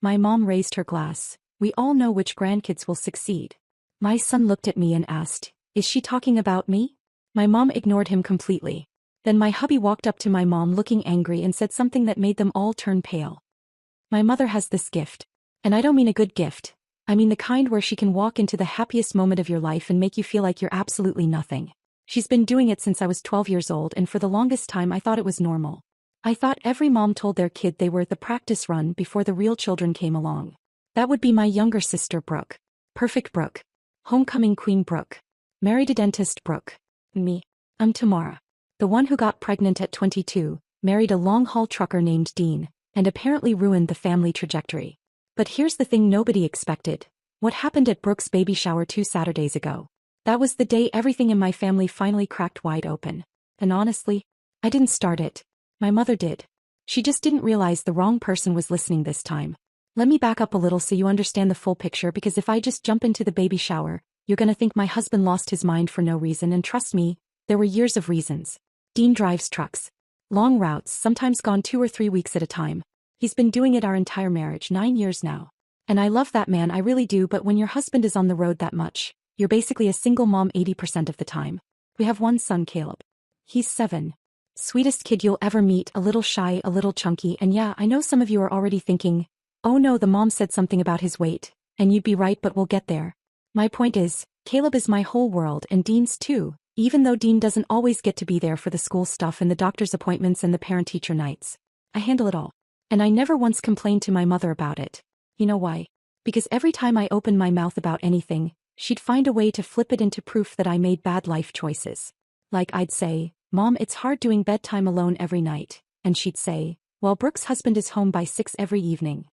My mom raised her glass. We all know which grandkids will succeed. My son looked at me and asked, "Is she talking about me?" My mom ignored him completely. Then my hubby walked up to my mom looking angry and said something that made them all turn pale. My mother has this gift. And I don't mean a good gift. I mean the kind where she can walk into the happiest moment of your life and make you feel like you're absolutely nothing. She's been doing it since I was 12 years old, and for the longest time I thought it was normal. I thought every mom told their kid they were the practice run before the real children came along. That would be my younger sister Brooke. Perfect Brooke. Homecoming queen Brooke. Married a dentist Brooke. Me. I'm Tamara. The one who got pregnant at 22, married a long-haul trucker named Dean, and apparently ruined the family trajectory. But here's the thing nobody expected. What happened at Brooke's baby shower 2 Saturdays ago? That was the day everything in my family finally cracked wide open. And honestly, I didn't start it. My mother did. She just didn't realize the wrong person was listening this time. Let me back up a little so you understand the full picture, because if I just jump into the baby shower, you're gonna think my husband lost his mind for no reason, and trust me, there were years of reasons. Dean drives trucks. Long routes, sometimes gone 2 or 3 weeks at a time. He's been doing it our entire marriage, 9 years now. And I love that man, I really do, but when your husband is on the road that much, you're basically a single mom 80% of the time. We have one son, Caleb. He's 7. Sweetest kid you'll ever meet, a little shy, a little chunky, and yeah, I know some of you are already thinking, "Oh no, the mom said something about his weight," and you'd be right, but we'll get there. My point is, Caleb is my whole world, and Dean's too, even though Dean doesn't always get to be there for the school stuff and the doctor's appointments and the parent-teacher nights. I handle it all. And I never once complained to my mother about it. You know why? Because every time I opened my mouth about anything, she'd find a way to flip it into proof that I made bad life choices. Like I'd say, "Mom, it's hard doing bedtime alone every night," and she'd say, "Well, Brooke's husband is home by 6 every evening."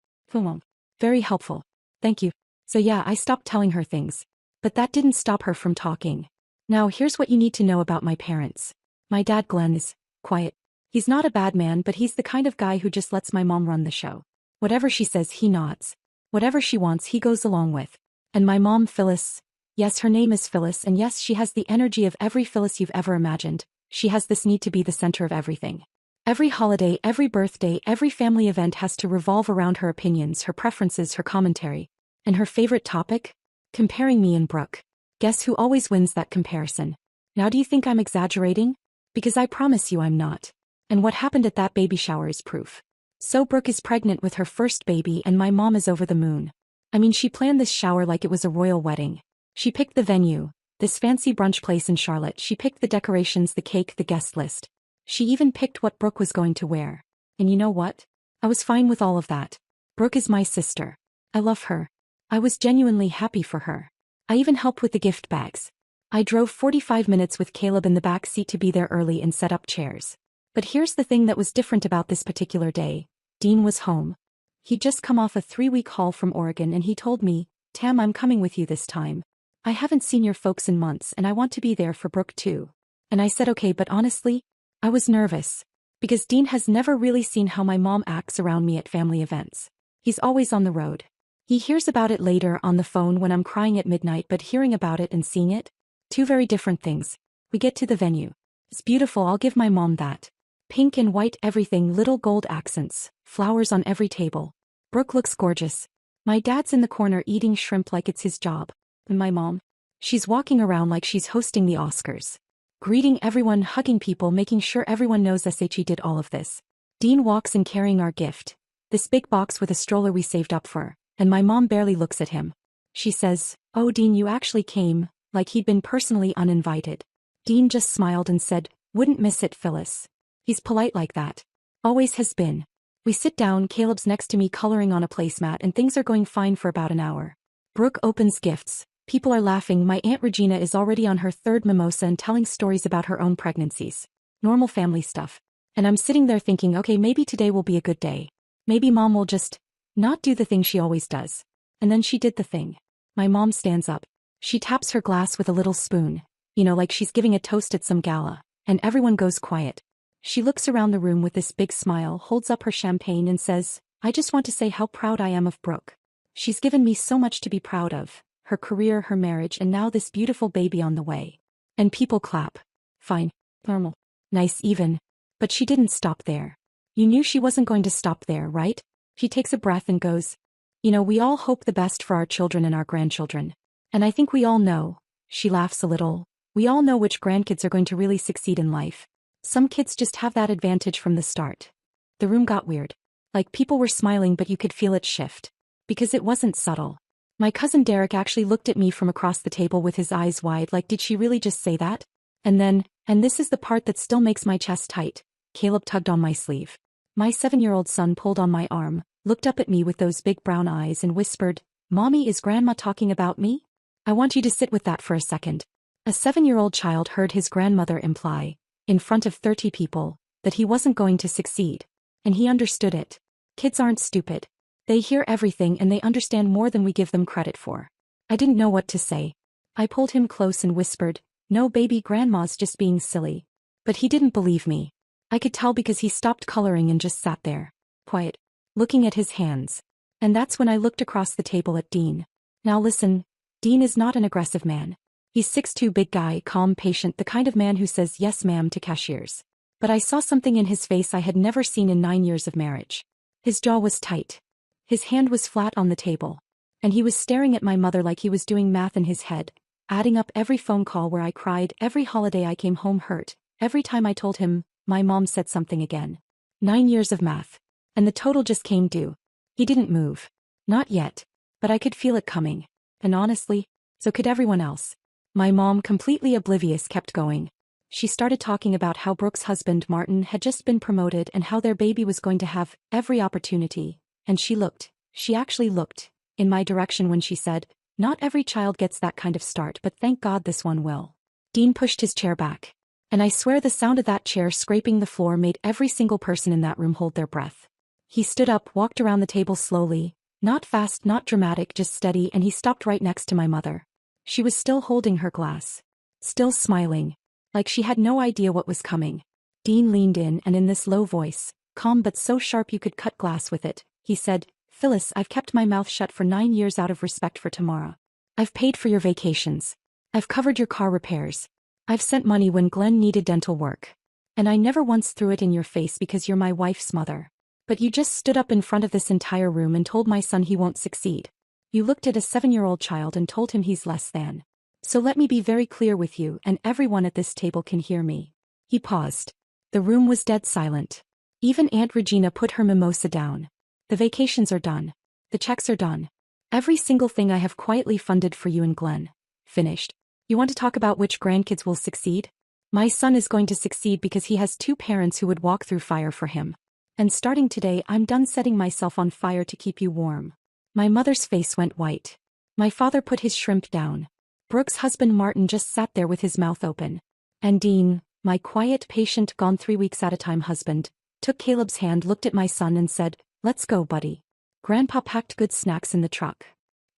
Very helpful. Thank you. So yeah, I stopped telling her things. But that didn't stop her from talking. Now here's what you need to know about my parents. My dad Glenn is quiet. He's not a bad man, but he's the kind of guy who just lets my mom run the show. Whatever she says, he nods. Whatever she wants, he goes along with. And my mom Phyllis, yes, her name is Phyllis, and yes, she has the energy of every Phyllis you've ever imagined. She has this need to be the center of everything. Every holiday, every birthday, every family event has to revolve around her opinions, her preferences, her commentary. And her favorite topic? Comparing me and Brooke. Guess who always wins that comparison? Now do you think I'm exaggerating? Because I promise you I'm not. And what happened at that baby shower is proof. So Brooke is pregnant with her first baby, and my mom is over the moon. I mean, she planned this shower like it was a royal wedding. She picked the venue, this fancy brunch place in Charlotte. She picked the decorations, the cake, the guest list. She even picked what Brooke was going to wear. And you know what? I was fine with all of that. Brooke is my sister. I love her. I was genuinely happy for her. I even helped with the gift bags. I drove 45 minutes with Caleb in the back seat to be there early and set up chairs. But here's the thing that was different about this particular day. Dean was home. He'd just come off a 3-week haul from Oregon, and he told me, "Tam, I'm coming with you this time. I haven't seen your folks in months, and I want to be there for Brooke too." And I said okay, but honestly, I was nervous. Because Dean has never really seen how my mom acts around me at family events. He's always on the road. He hears about it later on the phone when I'm crying at midnight, but hearing about it and seeing it? 2 very different things. We get to the venue. It's beautiful, I'll give my mom that. Pink and white everything, little gold accents, flowers on every table. Brooke looks gorgeous. My dad's in the corner eating shrimp like it's his job. And my mom? She's walking around like she's hosting the Oscars. Greeting everyone, hugging people, making sure everyone knows SHE did all of this. Dean walks in carrying our gift. This big box with a stroller we saved up for, and my mom barely looks at him. She says, "Oh Dean, you actually came," like he'd been personally uninvited. Dean just smiled and said, "Wouldn't miss it, Phyllis." He's polite like that. Always has been. We sit down, Caleb's next to me coloring on a placemat, and things are going fine for about an hour. Brooke opens gifts. People are laughing. My Aunt Regina is already on her 3rd mimosa and telling stories about her own pregnancies. Normal family stuff. And I'm sitting there thinking, okay, maybe today will be a good day. Maybe mom will just not do the thing she always does. And then she did the thing. My mom stands up. She taps her glass with a little spoon. Like she's giving a toast at some gala. And everyone goes quiet. She looks around the room with this big smile, holds up her champagne and says, "I just want to say how proud I am of Brooke. She's given me so much to be proud of. Her career, her marriage, and now this beautiful baby on the way." And people clap. Fine. Normal. Nice even. But she didn't stop there. You knew she wasn't going to stop there, right? She takes a breath and goes, We all hope the best for our children and our grandchildren. And I think we all know, she laughs a little, we all know which grandkids are going to really succeed in life. Some kids just have that advantage from the start. The room got weird. Like people were smiling but you could feel it shift. Because it wasn't subtle. My cousin Derek actually looked at me from across the table with his eyes wide like did she really just say that? And then, and this is the part that still makes my chest tight, Caleb tugged on my sleeve. My 7-year-old son pulled on my arm, looked up at me with those big brown eyes and whispered, "Mommy, is Grandma talking about me? I want you to sit with that for a second." A 7-year-old child heard his grandmother imply, in front of 30 people, that he wasn't going to succeed. And he understood it. Kids aren't stupid. They hear everything and they understand more than we give them credit for. I didn't know what to say. I pulled him close and whispered, "No baby, Grandma's just being silly." But he didn't believe me. I could tell because he stopped coloring and just sat there, quiet, looking at his hands. And that's when I looked across the table at Dean. Now listen, Dean is not an aggressive man. He's 6'2" big guy, calm, patient, the kind of man who says yes ma'am to cashiers. But I saw something in his face I had never seen in 9 years of marriage. His jaw was tight. His hand was flat on the table. And he was staring at my mother like he was doing math in his head, adding up every phone call where I cried, every holiday I came home hurt, every time I told him, my mom said something again. 9 years of math. And the total just came due. He didn't move. Not yet. But I could feel it coming. And honestly, so could everyone else. My mom, completely oblivious, kept going. She started talking about how Brooke's husband Martin had just been promoted and how their baby was going to have every opportunity. And she actually looked, in my direction when she said, "Not every child gets that kind of start, but thank God this one will." Dean pushed his chair back. And I swear the sound of that chair scraping the floor made every single person in that room hold their breath. He stood up, walked around the table slowly, not fast, not dramatic, just steady, and he stopped right next to my mother. She was still holding her glass. Still smiling. Like she had no idea what was coming. Dean leaned in and in this low voice, calm but so sharp you could cut glass with it, he said, "Phyllis, I've kept my mouth shut for 9 years out of respect for Tamara. I've paid for your vacations. I've covered your car repairs. I've sent money when Glenn needed dental work. And I never once threw it in your face because you're my wife's mother. But you just stood up in front of this entire room and told my son he won't succeed. You looked at a 7-year-old child and told him he's less than. So let me be very clear with you, and everyone at this table can hear me." He paused. The room was dead silent. Even Aunt Regina put her mimosa down. "The vacations are done. The checks are done. Every single thing I have quietly funded for you and Glenn. Finished. You want to talk about which grandkids will succeed? My son is going to succeed because he has 2 parents who would walk through fire for him. And starting today, I'm done setting myself on fire to keep you warm." My mother's face went white. My father put his shrimp down. Brooke's husband Martin just sat there with his mouth open. And Dean, my quiet, patient, gone 3 weeks at a time husband, took Caleb's hand, looked at my son and said, "Let's go, buddy. Grandpa packed good snacks in the truck."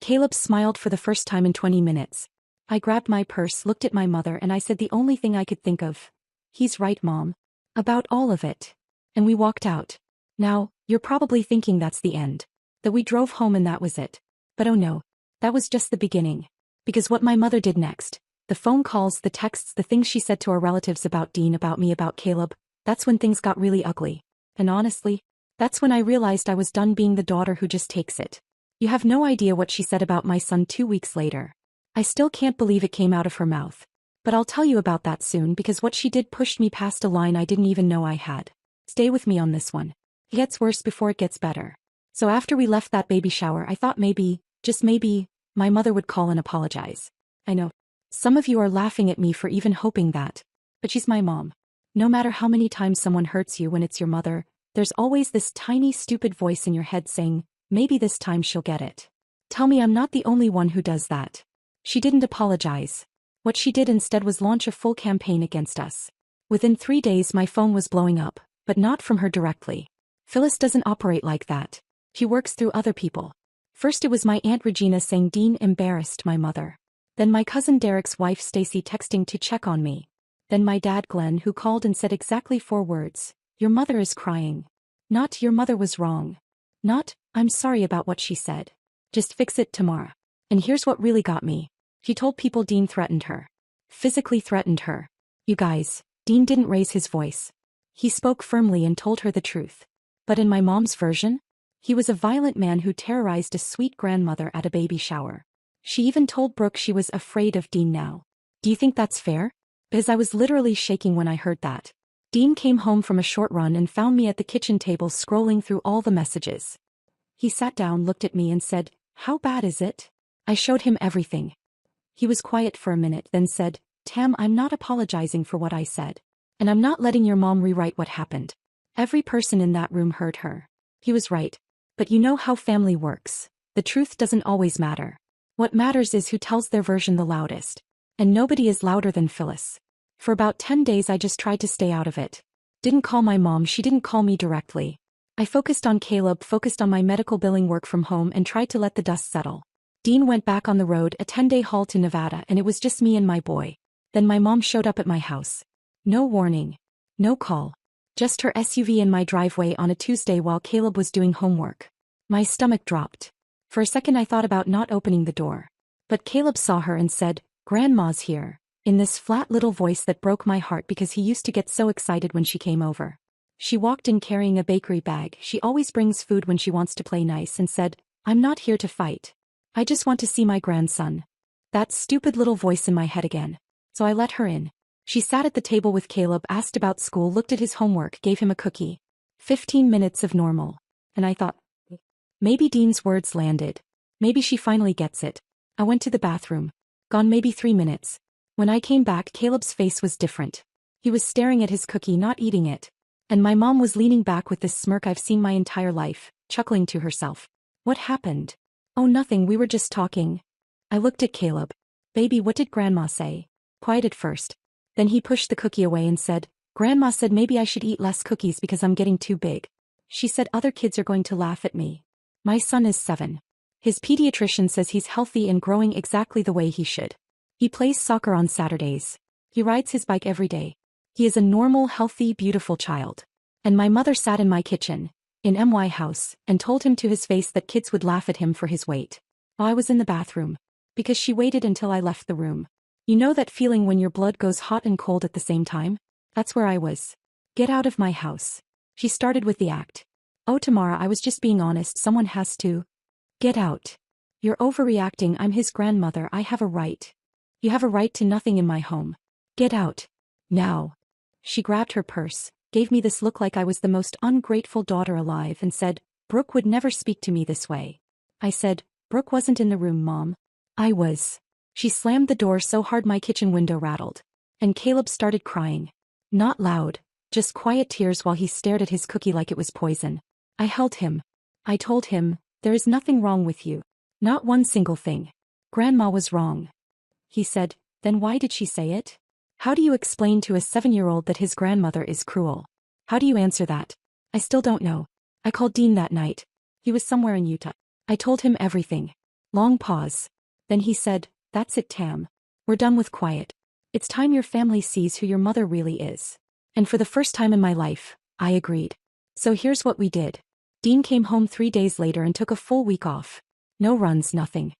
Caleb smiled for the first time in 20 minutes. I grabbed my purse, looked at my mother, and I said the only thing I could think of. "He's right, Mom. About all of it." And we walked out. Now, you're probably thinking that's the end. That we drove home and that was it. But oh no. That was just the beginning. Because what my mother did next, the phone calls, the texts, the things she said to our relatives about Dean, about me, about Caleb, that's when things got really ugly. And honestly, that's when I realized I was done being the daughter who just takes it. You have no idea what she said about my son 2 weeks later. I still can't believe it came out of her mouth. But I'll tell you about that soon because what she did pushed me past a line I didn't even know I had. Stay with me on this one. It gets worse before it gets better. So after we left that baby shower, I thought maybe, just maybe, my mother would call and apologize. I know. Some of you are laughing at me for even hoping that. But she's my mom. No matter how many times someone hurts you when it's your mother, there's always this tiny stupid voice in your head saying, maybe this time she'll get it. Tell me I'm not the only one who does that. She didn't apologize. What she did instead was launch a full campaign against us. Within 3 days my phone was blowing up, but not from her directly. Phyllis doesn't operate like that. She works through other people. First it was my Aunt Regina saying Dean embarrassed my mother. Then my cousin Derek's wife Stacy texting to check on me. Then my dad Glenn who called and said exactly 4 words. "Your mother is crying." Not "your mother was wrong." Not "I'm sorry about what she said. Just fix it tomorrow." And here's what really got me. She told people Dean threatened her. Physically threatened her. You guys, Dean didn't raise his voice. He spoke firmly and told her the truth. But in my mom's version, He was a violent man who terrorized a sweet grandmother at a baby shower. She even told Brooke she was afraid of Dean now. Do you think that's fair? Because I was literally shaking when I heard that. Dean came home from a short run and found me at the kitchen table scrolling through all the messages. He sat down, looked at me and said, "How bad is it?" I showed him everything. He was quiet for a minute, then said, "Tam, I'm not apologizing for what I said. And I'm not letting your mom rewrite what happened. Every person in that room heard her." He was right. But you know how family works. The truth doesn't always matter. What matters is who tells their version the loudest. And nobody is louder than Phyllis. For about 10 days I just tried to stay out of it. Didn't call my mom, she didn't call me directly. I focused on Caleb, focused on my medical billing work from home and tried to let the dust settle. Dean went back on the road, a 10-day haul to Nevada, and it was just me and my boy. Then my mom showed up at my house. No warning. No call. Just her SUV in my driveway on a Tuesday while Caleb was doing homework. My stomach dropped. For a second I thought about not opening the door. But Caleb saw her and said, "Grandma's here," in this flat little voice that broke my heart because he used to get so excited when she came over. She walked in carrying a bakery bag. She always brings food when she wants to play nice, and said, "I'm not here to fight. I just want to see my grandson." That stupid little voice in my head again. So I let her in. She sat at the table with Caleb, asked about school, looked at his homework, gave him a cookie. 15 minutes of normal. And I thought, maybe Dean's words landed. Maybe she finally gets it. I went to the bathroom. Gone maybe 3 minutes. When I came back, Caleb's face was different. He was staring at his cookie, not eating it. And my mom was leaning back with this smirk I've seen my entire life, chuckling to herself. What happened? Oh, nothing, we were just talking. I looked at Caleb. "Baby, what did Grandma say?" Quiet at first. Then he pushed the cookie away and said, "Grandma said maybe I should eat less cookies because I'm getting too big. She said other kids are going to laugh at me. My son is 7. His pediatrician says he's healthy and growing exactly the way he should. He plays soccer on Saturdays. He rides his bike every day. He is a normal, healthy, beautiful child." And my mother sat in my kitchen, in my house, and told him to his face that kids would laugh at him for his weight. While I was in the bathroom. Because she waited until I left the room. You know that feeling when your blood goes hot and cold at the same time? That's where I was. "Get out of my house." She started with the act. "Oh, Tamara, I was just being honest, someone has to." "Get out. You're overreacting, I'm his grandmother, I have a right." "You have a right to nothing in my home. Get out. Now." She grabbed her purse, gave me this look like I was the most ungrateful daughter alive and said, "Brooke would never speak to me this way." I said, "Brooke wasn't in the room, Mom." "I was." She slammed the door so hard my kitchen window rattled. And Caleb started crying. Not loud, just quiet tears while he stared at his cookie like it was poison. I held him. I told him, "There is nothing wrong with you. Not one single thing. Grandma was wrong." He said, "Then why did she say it?" How do you explain to a 7-year-old that his grandmother is cruel? How do you answer that? I still don't know. I called Dean that night. He was somewhere in Utah. I told him everything. Long pause. Then he said, "That's it, Tam. We're done with quiet. It's time your family sees who your mother really is." And for the first time in my life, I agreed. So here's what we did. Dean came home 3 days later and took a full week off. No runs, nothing.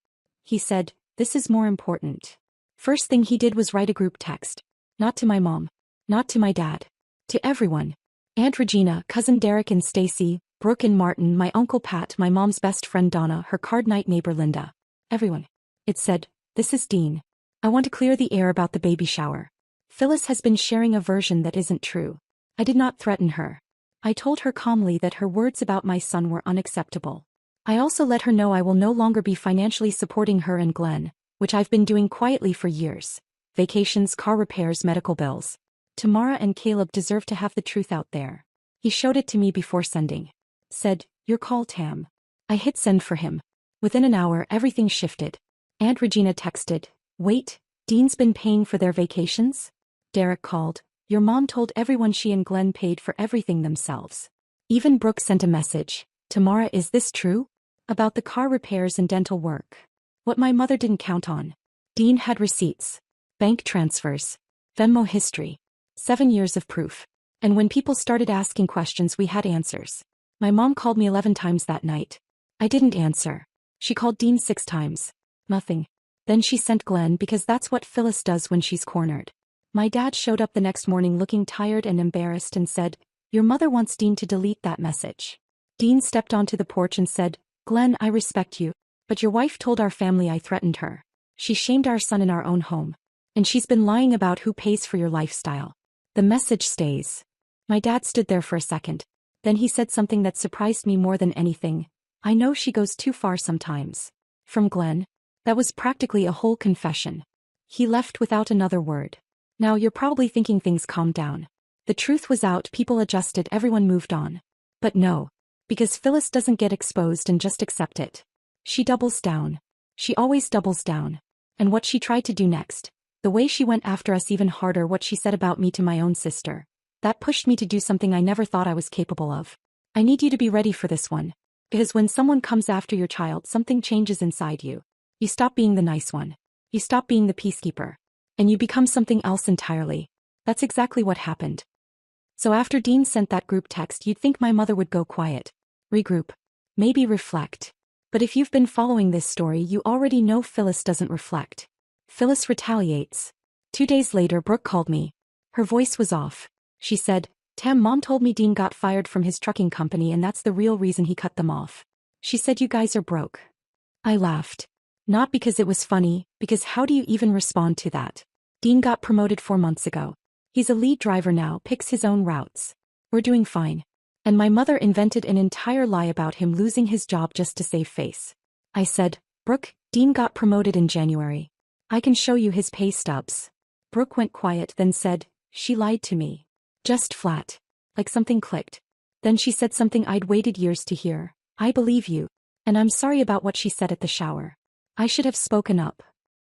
He said, "This is more important." First thing he did was write a group text. Not to my mom. Not to my dad. To everyone. Aunt Regina, Cousin Derek and Stacy, Brooke and Martin, my Uncle Pat, my mom's best friend Donna, her card-night neighbor Linda. Everyone. It said, "This is Dean. I want to clear the air about the baby shower. Phyllis has been sharing a version that isn't true." I did not threaten her. I told her calmly that her words about my son were unacceptable. I also let her know I will no longer be financially supporting her and Glenn, which I've been doing quietly for years. Vacations, car repairs, medical bills. Tamara and Caleb deserve to have the truth out there. He showed it to me before sending. Said, "Your call, Tam." I hit send for him. Within an hour, everything shifted. Aunt Regina texted, "Wait, Dean's been paying for their vacations?" Derek called, "Your mom told everyone she and Glenn paid for everything themselves." Even Brooke sent a message, "Tamara, is this true?" About the car repairs and dental work. What my mother didn't count on. Dean had receipts. Bank transfers. Venmo history. 7 years of proof. And when people started asking questions, we had answers. My mom called me 11 times that night. I didn't answer. She called Dean 6 times. Nothing. Then she sent Glenn because that's what Phyllis does when she's cornered. My dad showed up the next morning looking tired and embarrassed and said, "Your mother wants Dean to delete that message." Dean stepped onto the porch and said, "Glenn, I respect you, but your wife told our family I threatened her. She shamed our son in our own home. And she's been lying about who pays for your lifestyle. The message stays." My dad stood there for a second. Then he said something that surprised me more than anything. "I know she goes too far sometimes." From Glenn. That was practically a whole confession. He left without another word. Now you're probably thinking things calmed down. The truth was out, people adjusted, everyone moved on. But no. Because Phyllis doesn't get exposed and just accept it. She doubles down. She always doubles down. And what she tried to do next, the way she went after us even harder, what she said about me to my own sister, that pushed me to do something I never thought I was capable of. I need you to be ready for this one. Because when someone comes after your child, something changes inside you. You stop being the nice one. You stop being the peacekeeper. And you become something else entirely. That's exactly what happened. So after Dean sent that group text, you'd think my mother would go quiet. Regroup. Maybe reflect. But if you've been following this story, you already know Phyllis doesn't reflect. Phyllis retaliates. 2 days later, Brooke called me. Her voice was off. She said, "Tam, Mom told me Dean got fired from his trucking company and that's the real reason he cut them off. She said you guys are broke." I laughed. Not because it was funny, because how do you even respond to that? Dean got promoted 4 months ago. He's a lead driver now, picks his own routes. We're doing fine. And my mother invented an entire lie about him losing his job just to save face. I said, "Brooke, Dean got promoted in January. I can show you his pay stubs." Brooke went quiet, then said, "She lied to me." Just flat. Like something clicked. Then she said something I'd waited years to hear. "I believe you. And I'm sorry about what she said at the shower. I should have spoken up.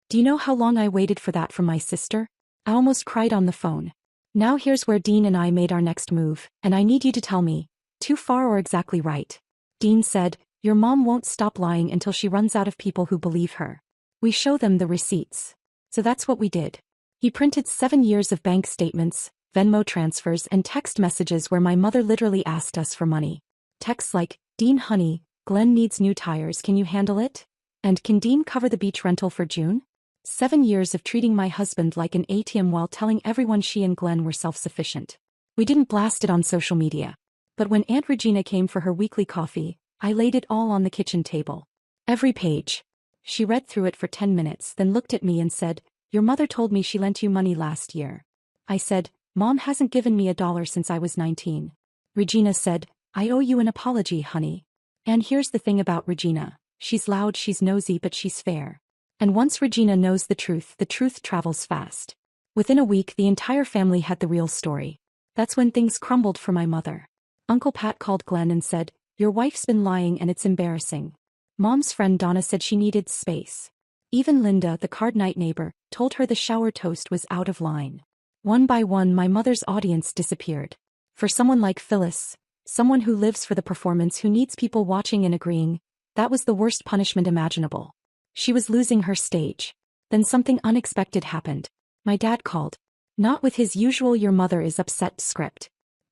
Do you know how long I waited for that from my sister? I almost cried on the phone. Now here's where Dean and I made our next move, and I need you to tell me, too far or exactly right." Dean said, "Your mom won't stop lying until she runs out of people who believe her. We show them the receipts." So that's what we did. He printed 7 years of bank statements, Venmo transfers, and text messages where my mother literally asked us for money. Texts like, "Dean honey, Glenn needs new tires, can you handle it? And can Dean cover the beach rental for June?" 7 years of treating my husband like an ATM while telling everyone she and Glenn were self-sufficient. We didn't blast it on social media. But when Aunt Regina came for her weekly coffee, I laid it all on the kitchen table. Every page. She read through it for 10 minutes, then looked at me and said, "Your mother told me she lent you money last year." I said, "Mom hasn't given me $1 since I was 19. Regina said, "I owe you an apology, honey." And here's the thing about Regina. She's loud, she's nosy, but she's fair. And once Regina knows the truth travels fast. Within a week, the entire family had the real story. That's when things crumbled for my mother. Uncle Pat called Glenn and said, "Your wife's been lying and it's embarrassing." Mom's friend Donna said she needed space. Even Linda, the card night neighbor, told her the shower toast was out of line. One by one, my mother's audience disappeared. For someone like Phyllis, someone who lives for the performance, who needs people watching and agreeing, that was the worst punishment imaginable. She was losing her stage. Then something unexpected happened. My dad called. Not with his usual "your mother is upset" script.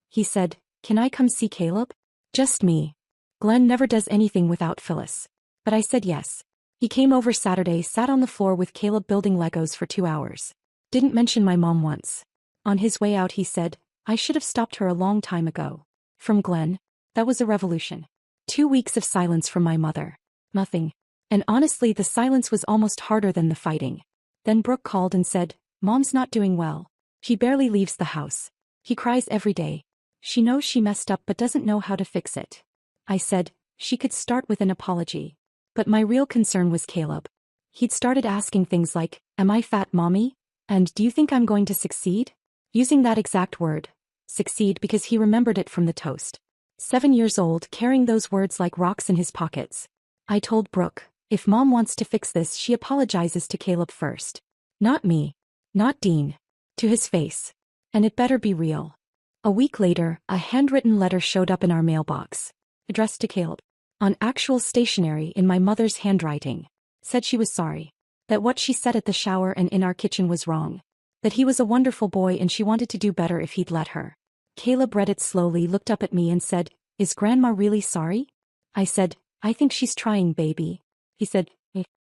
He said, "Can I come see Caleb?" Just me. Glenn never does anything without Phyllis. But I said yes. He came over Saturday, sat on the floor with Caleb building Legos for 2 hours. Didn't mention my mom once. On his way out he said, "I should have stopped her a long time ago." From Glenn, that was a revolution. 2 weeks of silence from my mother. Nothing. And honestly, the silence was almost harder than the fighting. Then Brooke called and said, "Mom's not doing well. He barely leaves the house. He cries every day. She knows she messed up but doesn't know how to fix it." I said, she could start with an apology. But my real concern was Caleb. He'd started asking things like, "Am I fat, Mommy? And do you think I'm going to succeed?" Using that exact word. Succeed, because he remembered it from the toast. 7 years old, carrying those words like rocks in his pockets. I told Brooke, if Mom wants to fix this, she apologizes to Caleb first. Not me. Not Dean. To his face. And it better be real. A week later, a handwritten letter showed up in our mailbox. Addressed to Caleb. On actual stationery in my mother's handwriting. Said she was sorry. That what she said at the shower and in our kitchen was wrong. That he was a wonderful boy and she wanted to do better if he'd let her. Caleb read it slowly, looked up at me and said, "Is Grandma really sorry?" I said, "I think she's trying, baby." He said,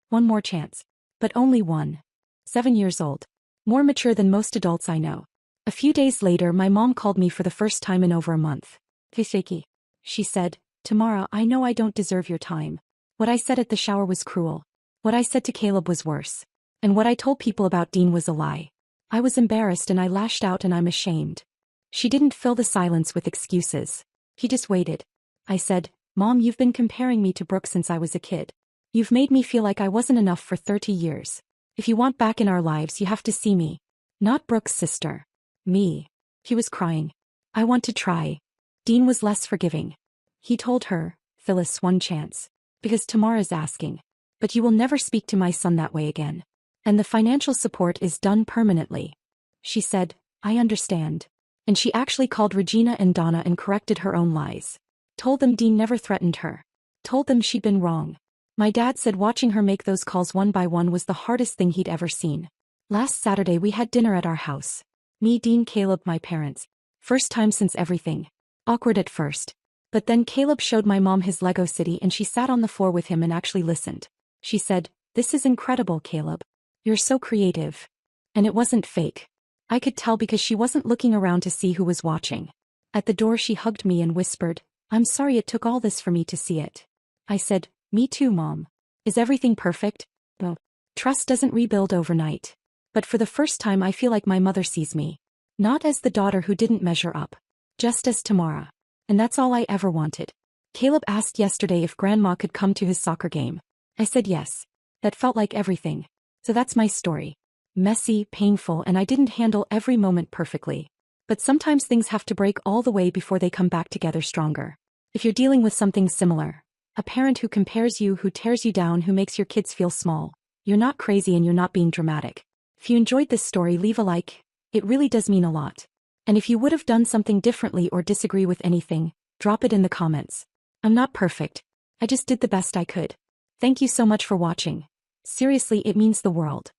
"One more chance." But only one. 7 years old. More mature than most adults I know. A few days later, my mom called me for the first time in over a month. "Shaky," she said, Tamara, I know I don't deserve your time. What I said at the shower was cruel. What I said to Caleb was worse. And what I told people about Dean was a lie. I was embarrassed and I lashed out and I'm ashamed. She didn't fill the silence with excuses. He just waited. I said, Mom, you've been comparing me to Brooke since I was a kid. You've made me feel like I wasn't enough for 30 years. If you want back in our lives, you have to see me. Not Brooke's sister. Me. He was crying. I want to try. Dean was less forgiving. He told her, Phyllis, one chance. Because Tamara's asking. But you will never speak to my son that way again. And the financial support is done permanently. She said, I understand. And she actually called Regina and Donna and corrected her own lies. Told them Dean never threatened her. Told them she'd been wrong. My dad said watching her make those calls one by one was the hardest thing he'd ever seen. Last Saturday we had dinner at our house. Me, Dean, Caleb, my parents. First time since everything. Awkward at first. But then Caleb showed my mom his Lego city and she sat on the floor with him and actually listened. She said, this is incredible, Caleb. You're so creative. And it wasn't fake. I could tell because she wasn't looking around to see who was watching. At the door she hugged me and whispered, I'm sorry it took all this for me to see it. I said, me too, Mom. Is everything perfect? No. Trust doesn't rebuild overnight. But for the first time I feel like my mother sees me. Not as the daughter who didn't measure up. Just as Tamara. And that's all I ever wanted. Caleb asked yesterday if Grandma could come to his soccer game. I said yes. That felt like everything. So that's my story. Messy, painful, and I didn't handle every moment perfectly. But sometimes things have to break all the way before they come back together stronger. If you're dealing with something similar, a parent who compares you, who tears you down, who makes your kids feel small, you're not crazy and you're not being dramatic. If you enjoyed this story, leave a like. It really does mean a lot. And if you would have done something differently or disagree with anything, drop it in the comments. I'm not perfect. I just did the best I could. Thank you so much for watching. Seriously, it means the world.